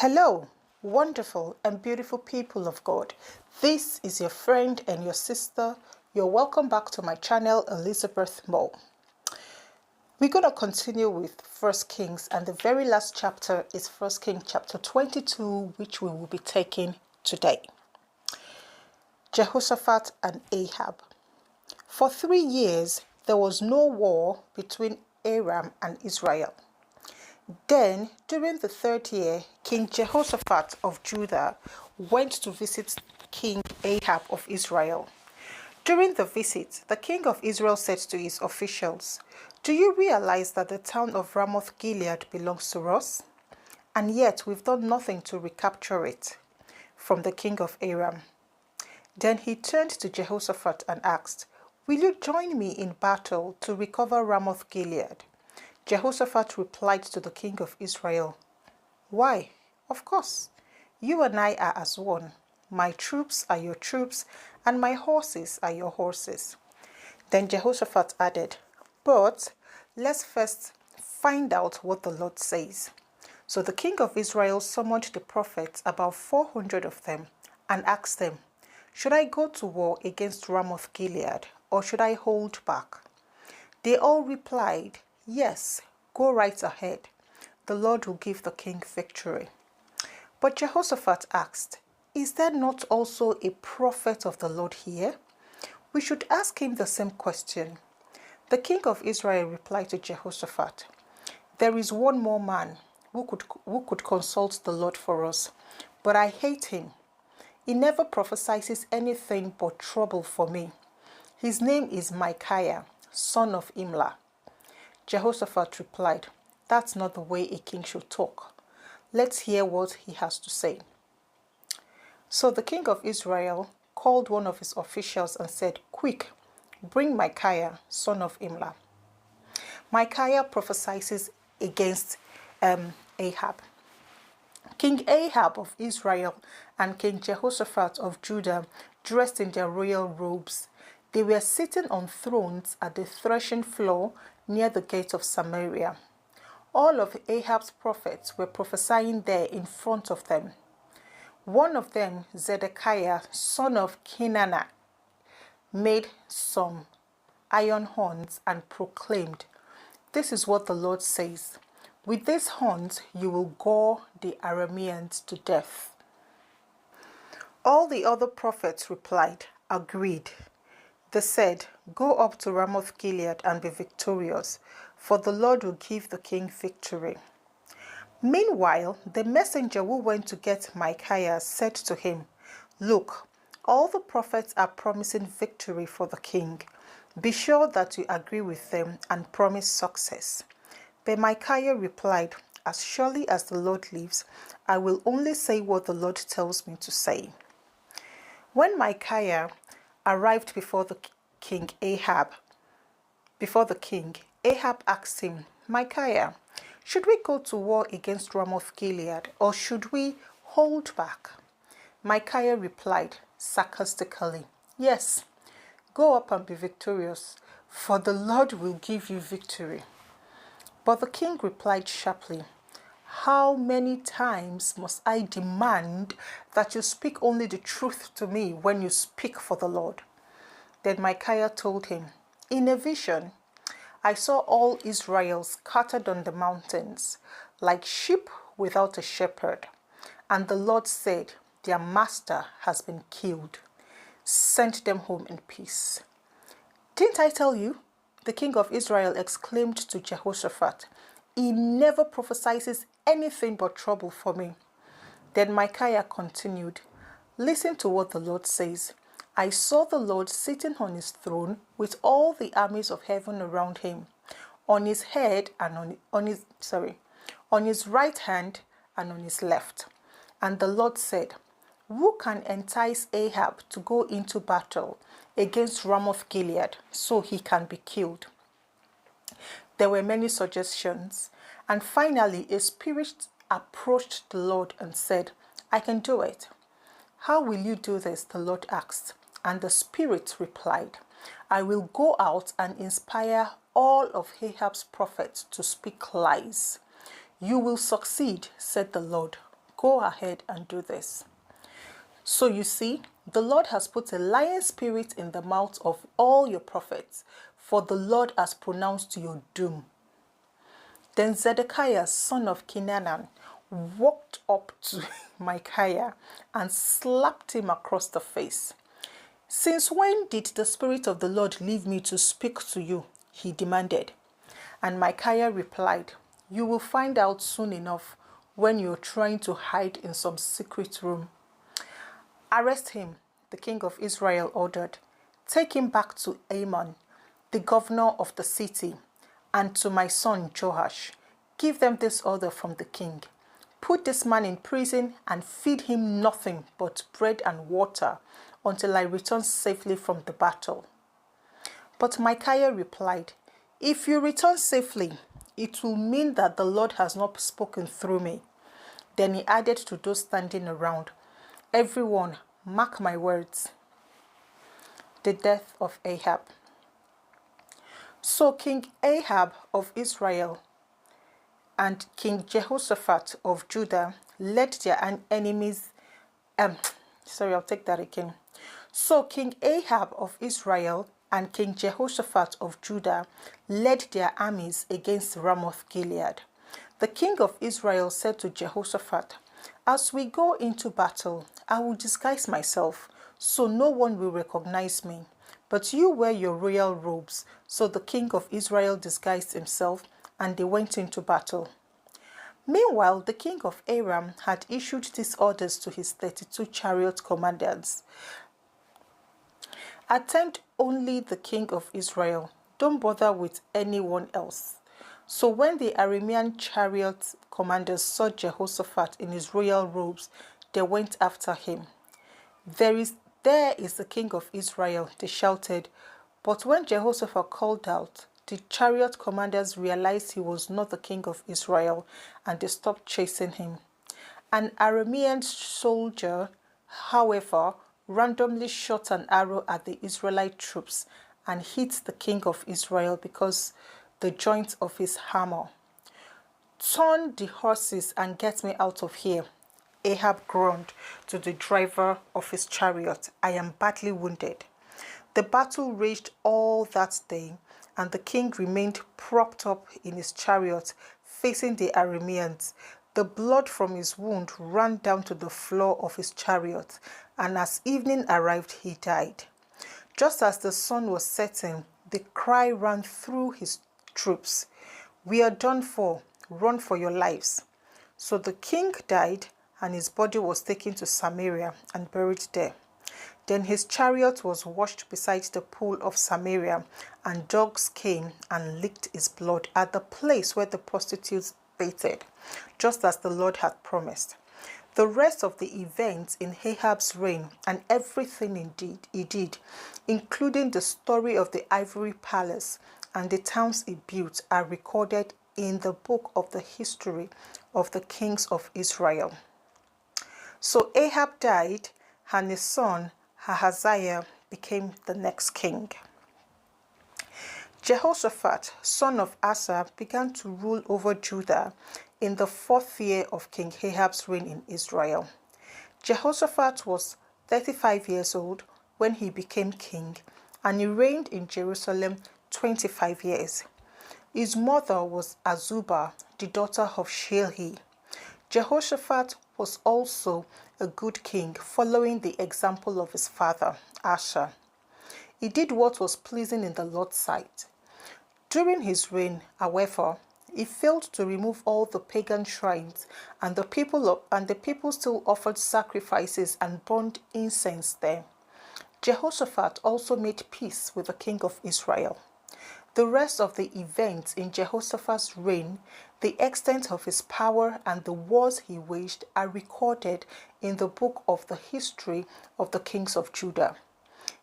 Hello, wonderful and beautiful people of God. This is your friend and your sister. You're welcome back to my channel, Elizabeth Mo. We're going to continue with First Kings, and the very last chapter is First Kings chapter 22, which we will be taking today. Jehoshaphat and Ahab. For 3 years, there was no war between Aram and Israel. Then, during the 3rd year, King Jehoshaphat of Judah went to visit King Ahab of Israel. During the visit, the king of Israel said to his officials, "Do you realize that the town of Ramoth Gilead belongs to us? And yet we've done nothing to recapture it from the king of Aram." Then he turned to Jehoshaphat and asked, "Will you join me in battle to recover Ramoth Gilead?" Jehoshaphat replied to the king of Israel, "Why, of course, you and I are as one. My troops are your troops, and my horses are your horses." Then Jehoshaphat added, "But let's first find out what the Lord says." So the king of Israel summoned the prophets, about 400 of them, and asked them, "Should I go to war against Ramoth Gilead, or should I hold back?" They all replied, "Yes, go right ahead. The Lord will give the king victory." But Jehoshaphat asked, "Is there not also a prophet of the Lord here? We should ask him the same question." The king of Israel replied to Jehoshaphat, "There is one more man who could consult the Lord for us, but I hate him. He never prophesies anything but trouble for me. His name is Micaiah, son of Imlah." Jehoshaphat replied, "That's not the way a king should talk. Let's hear what he has to say." So the king of Israel called one of his officials and said, "Quick, bring Micaiah, son of Imlah." Micaiah prophesies against Ahab. King Ahab of Israel and King Jehoshaphat of Judah, dressed in their royal robes, they were sitting on thrones at the threshing floor near the gate of Samaria. All of Ahab's prophets were prophesying there in front of them. One of them, Zedekiah, son of Kenana, made some iron horns and proclaimed, "This is what the Lord says. With these horns you will gore the Arameans to death." All the other prophets replied, "Agreed." They said, "Go up to Ramoth Gilead and be victorious, for the Lord will give the king victory." Meanwhile, the messenger who went to get Micaiah said to him, "Look, all the prophets are promising victory for the king. Be sure that you agree with them and promise success." But Micaiah replied, "As surely as the Lord lives, I will only say what the Lord tells me to say." When Micaiah arrived before the king, Ahab asked him, "Micaiah, should we go to war against Ramoth Gilead, or should we hold back?" Micaiah replied sarcastically, "Yes, go up and be victorious, for the Lord will give you victory." But the king replied sharply, "How many times must I demand that you speak only the truth to me when you speak for the Lord?" Then Micaiah told him, "In a vision, I saw all Israel scattered on the mountains, like sheep without a shepherd. And the Lord said, 'Their master has been killed. Send them home in peace.'" "Didn't I tell you?" the king of Israel exclaimed to Jehoshaphat. "He never prophesies anything but trouble for me." Then Micaiah continued, "Listen to what the Lord says. I saw the Lord sitting on his throne with all the armies of heaven around him, on his head and on his right hand and on his left. And the Lord said, 'Who can entice Ahab to go into battle against Ramoth Gilead so he can be killed?'" There were many suggestions, and finally a spirit approached the Lord and said, "I can do it." "How will you do this?" the Lord asked. And the spirit replied, "I will go out and inspire all of Ahab's prophets to speak lies." "You will succeed," said the Lord, Go ahead and do this. So you see, the Lord has put a lion spirit in the mouth of all your prophets, for the Lord has pronounced your doom. Then Zedekiah, son of Kenanan, walked up to Micaiah and slapped him across the face. Since when did the Spirit of the Lord leave me to speak to you? He demanded. And Micaiah replied, you will find out soon enough when you're trying to hide in some secret room. Arrest him, the king of Israel ordered. Take him back to Amon, the governor of the city, and to my son Joash. Give them this order from the king. Put this man in prison and feed him nothing but bread and water until I return safely from the battle. But Micaiah replied, if you return safely, it will mean that the Lord has not spoken through me. Then he added to those standing around, everyone, mark my words. The death of Ahab. So King Ahab of Israel and King Jehoshaphat of Judah led their enemies. I'll take that again. So King Ahab of Israel and King Jehoshaphat of Judah led their armies against Ramoth Gilead. The king of Israel said to Jehoshaphat, as we go into battle, I will disguise myself, so no one will recognize me. But you wear your royal robes. So the king of Israel disguised himself, and they went into battle. Meanwhile, the king of Aram had issued these orders to his 32 chariot commanders. Attend only the king of Israel. Don't bother with anyone else. So when the Aramean chariot commanders saw Jehoshaphat in his royal robes, they went after him. There is the king of Israel, they shouted. But when Jehoshaphat called out, the chariot commanders realized he was not the king of Israel, and they stopped chasing him. An Aramean soldier, however, randomly shot an arrow at the Israelite troops and hit the king of Israel because the joint of his hammer. Turn the horses and get me out of here, Ahab groaned to the driver of his chariot. I am badly wounded. The battle raged all that day, and the king remained propped up in his chariot, facing the Arameans. The blood from his wound ran down to the floor of his chariot, and as evening arrived, he died. Just as the sun was setting, the cry ran through his troops, we are done for, run for your lives. So the king died, and his body was taken to Samaria and buried there. Then his chariot was washed beside the pool of Samaria, and dogs came and licked his blood at the place where the prostitutes bathed, just as the Lord had promised. The rest of the events in Ahab's reign and everything he did, including the story of the ivory palace and the towns he built, are recorded in the book of the history of the kings of Israel. So Ahab died, and his son Ahaziah became the next king. Jehoshaphat, son of Asa, began to rule over Judah in the 4th year of King Ahab's reign in Israel. Jehoshaphat was 35 years old when he became king, and he reigned in Jerusalem 25 years. His mother was Azubah, the daughter of Shilhi. Jehoshaphat was also a good king, following the example of his father, Asa. He did what was pleasing in the Lord's sight. During his reign, however, he failed to remove all the pagan shrines, and the people still offered sacrifices and burned incense there. Jehoshaphat also made peace with the king of Israel. The rest of the events in Jehoshaphat's reign, the extent of his power and the wars he waged, are recorded in the book of the history of the kings of Judah.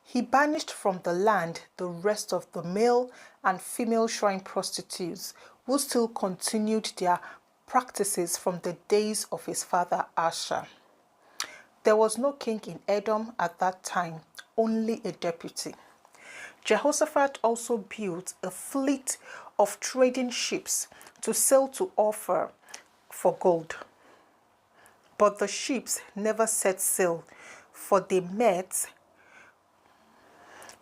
He banished from the land the rest of the male and female shrine prostitutes who still continued their practices from the days of his father Asa. There was no king in Edom at that time, only a deputy. Jehoshaphat also built a fleet of trading ships to sail to Ophir for gold. But the ships never set sail, for they met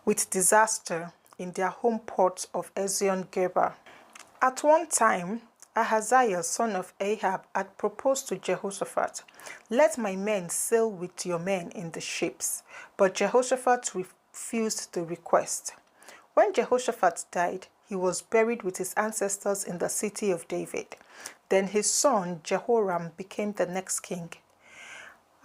with disaster in their home port of Ezion-Geber. At one time, Ahaziah, son of Ahab, had proposed to Jehoshaphat, "Let my men sail with your men in the ships." But Jehoshaphat refused the request. When Jehoshaphat died, he was buried with his ancestors in the city of David. Then his son Jehoram became the next king.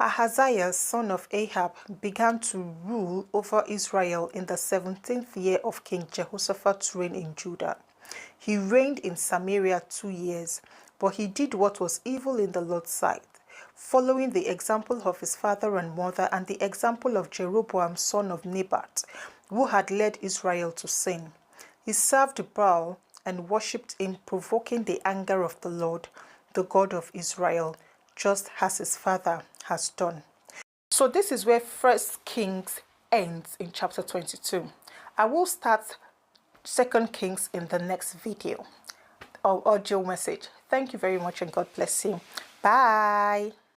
Ahaziah, son of Ahab, began to rule over Israel in the 17th year of King Jehoshaphat's reign in Judah. He reigned in Samaria 2 years, but he did what was evil in the Lord's sight, following the example of his father and mother and the example of Jeroboam, son of Nebat, who had led Israel to sin. He served Baal and worshipped him, provoking the anger of the Lord, the God of Israel, just as his father has done. So this is where First Kings ends in chapter 22. I will start Second Kings in the next video or audio message. Thank you very much and God bless you. Bye.